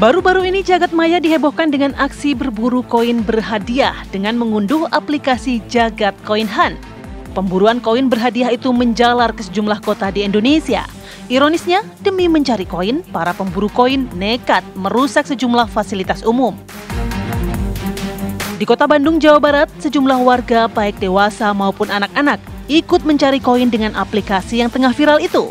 Baru-baru ini jagat maya dihebohkan dengan aksi berburu koin berhadiah dengan mengunduh aplikasi Jagat Koin Hunt. Pemburuan koin berhadiah itu menjalar ke sejumlah kota di Indonesia. Ironisnya, demi mencari koin, para pemburu koin nekat merusak sejumlah fasilitas umum. Di Kota Bandung, Jawa Barat, sejumlah warga baik dewasa maupun anak-anak ikut mencari koin dengan aplikasi yang tengah viral itu.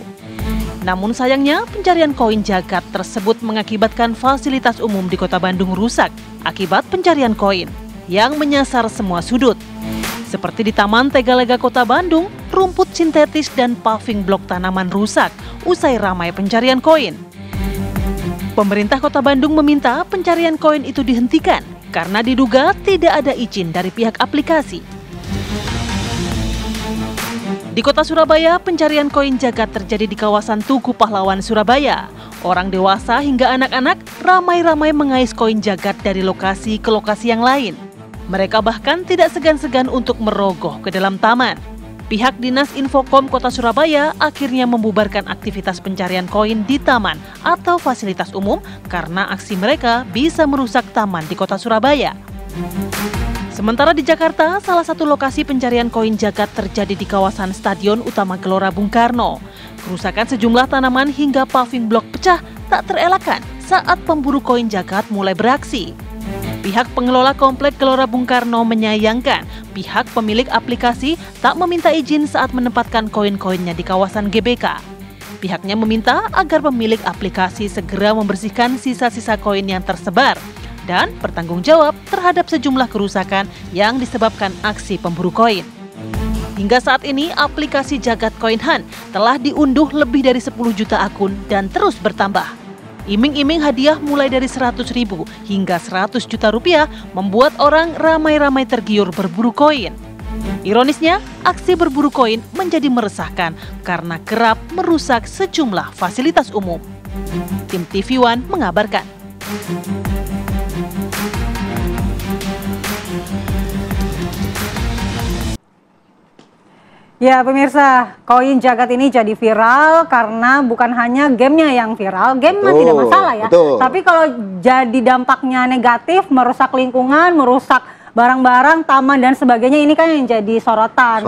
Namun sayangnya, pencarian koin jagat tersebut mengakibatkan fasilitas umum di Kota Bandung rusak akibat pencarian koin yang menyasar semua sudut. Seperti di Taman Tegalega Kota Bandung, rumput sintetis dan paving blok tanaman rusak usai ramai pencarian koin. Pemerintah Kota Bandung meminta pencarian koin itu dihentikan karena diduga tidak ada izin dari pihak aplikasi. Di Kota Surabaya, pencarian koin jagat terjadi di kawasan Tugu Pahlawan, Surabaya. Orang dewasa hingga anak-anak ramai-ramai mengais koin jagat dari lokasi ke lokasi yang lain. Mereka bahkan tidak segan-segan untuk merogoh ke dalam taman. Pihak Dinas Infokom Kota Surabaya akhirnya membubarkan aktivitas pencarian koin di taman atau fasilitas umum karena aksi mereka bisa merusak taman di Kota Surabaya. Sementara di Jakarta, salah satu lokasi pencarian koin jagat terjadi di kawasan Stadion Utama Gelora Bung Karno. Kerusakan sejumlah tanaman hingga paving blok pecah tak terelakkan saat pemburu koin jagat mulai beraksi. Pihak pengelola Komplek Gelora Bung Karno menyayangkan pihak pemilik aplikasi tak meminta izin saat menempatkan koin-koinnya di kawasan GBK. Pihaknya meminta agar pemilik aplikasi segera membersihkan sisa-sisa koin yang tersebar dan bertanggung jawab terhadap sejumlah kerusakan yang disebabkan aksi pemburu koin. Hingga saat ini, aplikasi Jagat Koin Hunt telah diunduh lebih dari 10 juta akun dan terus bertambah. Iming-iming hadiah mulai dari 100.000 hingga 100 juta rupiah membuat orang ramai-ramai tergiur berburu koin. Ironisnya, aksi berburu koin menjadi meresahkan karena kerap merusak sejumlah fasilitas umum. Tim TV One mengabarkan. Ya pemirsa, koin jagat ini jadi viral karena bukan hanya gamenya yang viral, game mah tidak masalah ya. Betul. Tapi kalau jadi dampaknya negatif, merusak lingkungan, merusak barang-barang, taman dan sebagainya, ini kan yang jadi sorotan.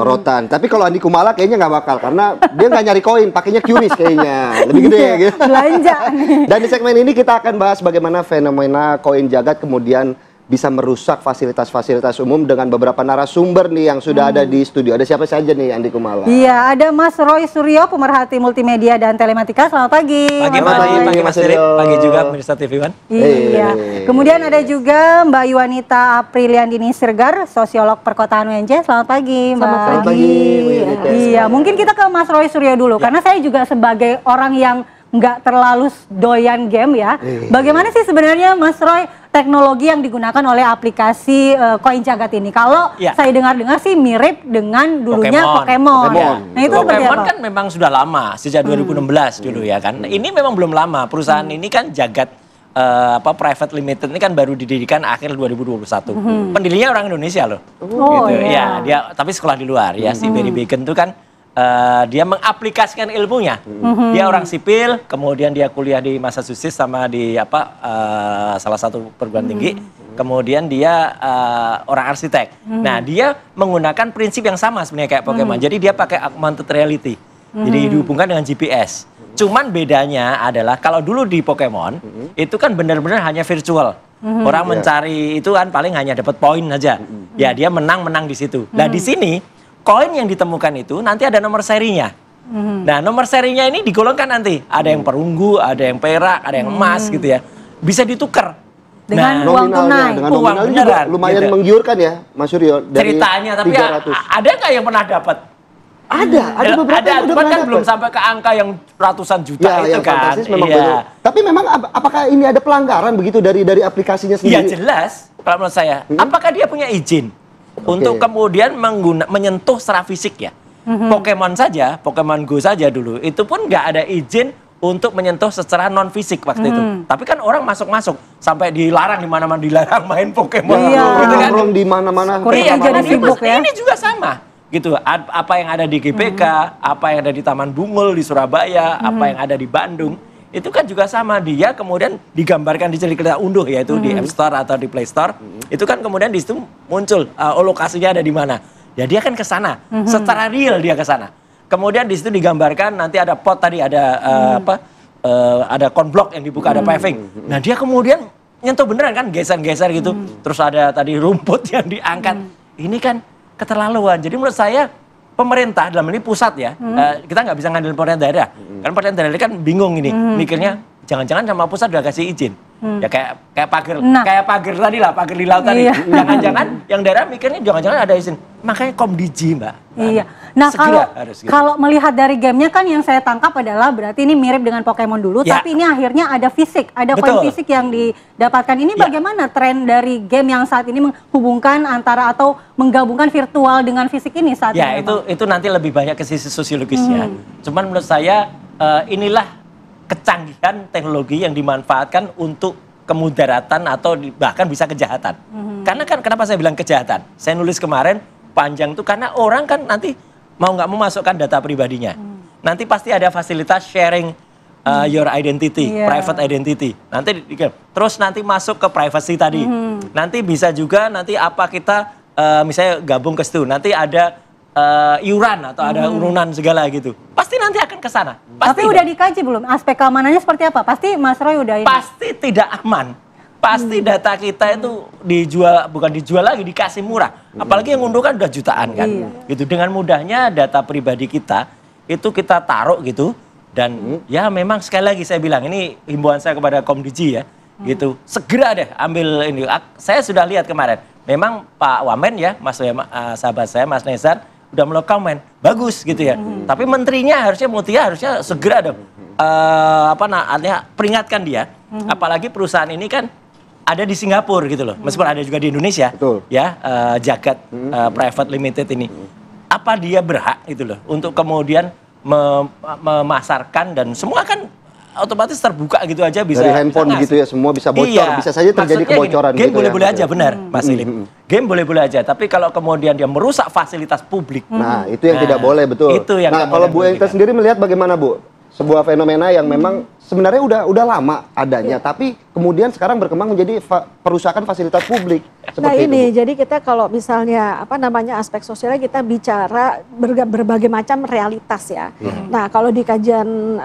Tapi kalau Andi Kumala kayaknya nggak bakal, karena dia nggak nyari koin, pakainya QRIS kayaknya, lebih gede gitu. Belanja. Dan di segmen ini kita akan bahas bagaimana fenomena koin jagat kemudian bisa merusak fasilitas-fasilitas umum dengan beberapa narasumber nih yang sudah ada di studio. Ada siapa saja nih, Andi Kumala? Iya, ada Mas Roy Suryo, pemerhati multimedia dan telematika. Selamat pagi. Pagi Mas Erik, pagi juga pemirsa TV One. Iya. Kemudian ada juga Mbak Yuanita Apriliandini Sirgar, sosiolog perkotaan UNJ. Selamat pagi, Mbak. Selamat pagi, Mbak. Iya, mungkin kita ke Mas Roy Suryo dulu, karena saya juga sebagai orang yang nggak terlalu doyan game ya. Bagaimana sih sebenarnya Mas Roy teknologi yang digunakan oleh aplikasi koin jagat ini? Kalau saya dengar-dengar sih mirip dengan dulunya Pokemon. Nah itu Pokemon kan memang sudah lama, sejak 2016 dulu ya kan. Ini memang belum lama, perusahaan ini kan Jagat Private Limited ini kan baru didirikan akhir 2021. Pendirinya orang Indonesia loh. Gitu. Ya, dia tapi sekolah di luar ya. Si Barry Bacon itu kan dia mengaplikasikan ilmunya. Dia orang sipil, kemudian dia kuliah di Massachusetts sama di salah satu perguruan tinggi. Kemudian dia orang arsitek. Nah, dia menggunakan prinsip yang sama sebenarnya kayak Pokemon. Jadi dia pakai augmented reality. Jadi dihubungkan dengan GPS. Cuman bedanya adalah kalau dulu di Pokemon itu kan benar-benar hanya virtual. Orang mencari itu kan paling hanya dapat poin aja. Ya, dia menang di situ. Nah, di sini koin yang ditemukan itu nanti ada nomor serinya. Nah, nomor serinya ini digolongkan nanti. Ada yang perunggu, ada yang perak, ada yang emas gitu ya. Bisa ditukar. Dengan uang tunai. Dengan nominalnya juga lumayan gitu. Menggiurkan ya, Mas Suryo. Ceritanya, tapi ada nggak yang pernah dapat? Ada beberapa yang cuman kan belum sampai ke angka yang ratusan juta ya, itu kan. Tapi memang apakah ini ada pelanggaran begitu dari aplikasinya sendiri? Ya jelas, kalau menurut saya. Apakah dia punya izin? Untuk kemudian menyentuh secara fisik ya. Pokemon Go saja dulu, itu pun nggak ada izin untuk menyentuh secara non fisik waktu itu. Tapi kan orang masuk-masuk sampai dilarang di mana-mana, dilarang main Pokemon. Gitu kan. Di mana-mana. Ini juga sama. Gitu, apa yang ada di GBK, apa yang ada di Taman Bungul di Surabaya, apa yang ada di Bandung, itu kan juga sama, dia kemudian digambarkan di kita unduh yaitu di App Store atau di Play Store. Itu kan kemudian di situ muncul lokasinya ada di mana. Ya dia kan ke sana, secara real dia ke sana. Kemudian di situ digambarkan nanti ada pot tadi, ada ada konblok yang dibuka, ada paving. Nah dia kemudian nyentuh beneran kan, geser-geser gitu. Terus ada tadi rumput yang diangkat. Ini kan keterlaluan. Jadi menurut saya pemerintah dalam ini pusat ya, kita nggak bisa ngandelin pemerintah daerah. Kan pemerintah daerah kan bingung ini, mikirnya jangan-jangan sama pusat udah kasih izin. Ya kayak pagar, kayak pagar tadi lah, pagar di laut tadi. Jangan-jangan yang daerah mikirnya jangan-jangan ada izin. Makanya Komdiji, Mbak. Iya. Nah kalau melihat dari gamenya kan yang saya tangkap adalah berarti ini mirip dengan Pokemon dulu, tapi ini akhirnya ada fisik, ada koin fisik yang didapatkan. Ini bagaimana tren dari game yang saat ini menghubungkan antara atau menggabungkan virtual dengan fisik ini saat ini? Ya itu nanti lebih banyak ke sisi sosiologisnya. Cuman menurut saya inilah kecanggihan teknologi yang dimanfaatkan untuk kemudaratan atau bahkan bisa kejahatan. Karena kan kenapa saya bilang kejahatan? Saya nulis kemarin panjang itu karena orang kan nanti mau nggak mau masukkan data pribadinya. Nanti pasti ada fasilitas sharing your identity, private identity. Nanti terus nanti masuk ke privacy tadi. Nanti bisa juga nanti apa kita misalnya gabung ke situ. Nanti ada iuran atau ada urunan segala gitu. Pasti nanti akan ke sana. Tapi udah dikaji belum? Aspek keamanannya seperti apa? Pasti Mas Roy udah ini. Pasti tidak aman. Pasti data kita itu dijual, bukan dijual lagi, dikasih murah. Apalagi yang unduh kan udah jutaan kan. Gitu. Dengan mudahnya data pribadi kita itu kita taruh gitu. Dan ya memang sekali lagi saya bilang, ini himbauan saya kepada Komdiji ya. Gitu. Segera deh ambil ini. Saya sudah lihat kemarin. Memang Pak Wamen ya, sahabat saya Mas Nezar udah mulai komen bagus gitu ya. Tapi menterinya harusnya Mutia harusnya segera dong peringatkan dia. Apalagi perusahaan ini kan ada di Singapura gitu loh. Meskipun ada juga di Indonesia. Ya, Jagat Private Limited ini. Apa dia berhak gitu loh untuk kemudian memasarkan dan semua kan otomatis terbuka gitu aja bisa. Dari handphone gitu ya, semua bisa bocor, bisa saja terjadi kebocoran. Game boleh-boleh aja, benar Mas Ilim. Game boleh-boleh aja, tapi kalau kemudian dia merusak fasilitas publik. Nah, itu yang tidak boleh, betul. Itu yang nah, kalau Bu Enta sendiri melihat bagaimana, Bu? Sebuah fenomena yang memang sebenarnya udah lama adanya, tapi kemudian sekarang berkembang menjadi perusakan fasilitas publik. Nah ini, jadi kita kalau misalnya aspek sosialnya kita bicara berbagai macam realitas ya. Nah kalau di kajian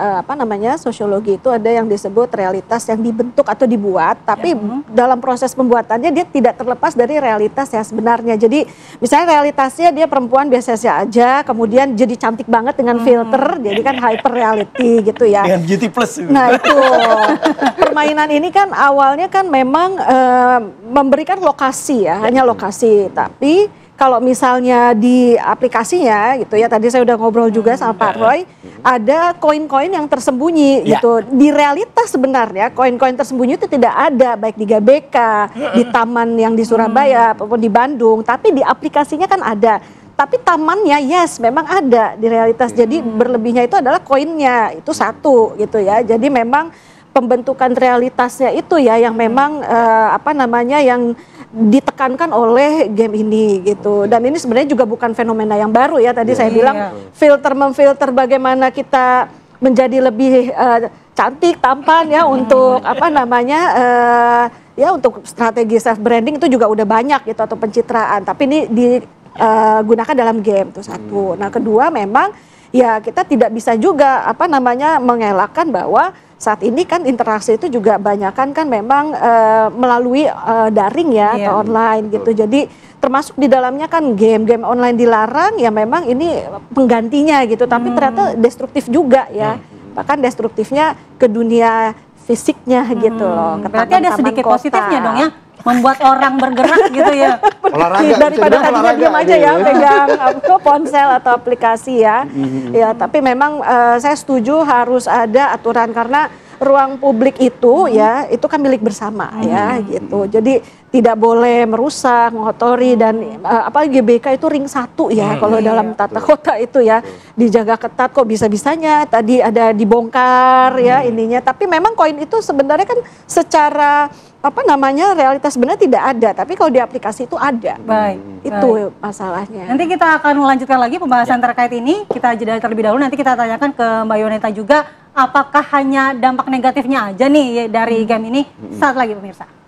sosiologi itu ada yang disebut realitas yang dibentuk atau dibuat, tapi dalam proses pembuatannya dia tidak terlepas dari realitas ya sebenarnya. Jadi misalnya realitasnya dia perempuan biasa aja, kemudian jadi cantik banget dengan filter, jadi kan hyper reality gitu ya. Dengan beauty plus. Nah itu permainan ini kan awalnya kan memang memberikan lokasi ya, hanya lokasi. Tapi kalau misalnya di aplikasinya gitu ya, tadi saya udah ngobrol juga sama Pak Roy, ada koin-koin yang tersembunyi gitu. Di realitas sebenarnya koin-koin tersembunyi itu tidak ada, baik di GBK, di taman yang di Surabaya, ataupun di Bandung. Tapi di aplikasinya kan ada. Tapi tamannya yes memang ada di realitas. Jadi berlebihnya itu adalah koinnya, itu satu gitu ya. Jadi memang pembentukan realitasnya itu ya yang memang yang ditekankan oleh game ini gitu. Dan ini sebenarnya juga bukan fenomena yang baru ya. Tadi saya bilang memfilter bagaimana kita menjadi lebih cantik, tampan ya untuk untuk strategi self branding itu juga udah banyak gitu atau pencitraan. Tapi ini digunakan dalam game itu satu. Nah kedua memang ya kita tidak bisa juga mengelakkan bahwa saat ini kan interaksi itu juga banyakan kan memang melalui daring ya atau online gitu. Jadi termasuk di dalamnya kan game online dilarang ya memang ini penggantinya gitu. Tapi ternyata destruktif juga ya. Bahkan destruktifnya ke dunia fisiknya gitu loh. Berarti ada sedikit positifnya dong ya. Membuat orang bergerak gitu ya. Olahraga. Daripada tadinya diam aja ya pegang ponsel atau aplikasi ya. Ya, tapi memang saya setuju harus ada aturan karena ruang publik itu ya itu kan milik bersama ya gitu. Jadi tidak boleh merusak, mengotori dan apalagi GBK itu ring 1 ya kalau dalam tata kota itu ya dijaga ketat kok bisa-bisanya tadi ada dibongkar ya ininya. Tapi memang koin itu sebenarnya kan secara realitas sebenarnya tidak ada, tapi kalau di aplikasi itu ada. Itu masalahnya. Nanti kita akan melanjutkan lagi pembahasan terkait ini. Kita jeda terlebih dahulu, nanti kita tanyakan ke Mbak Yoneta juga apakah hanya dampak negatifnya aja nih dari game ini? Saat lagi pemirsa.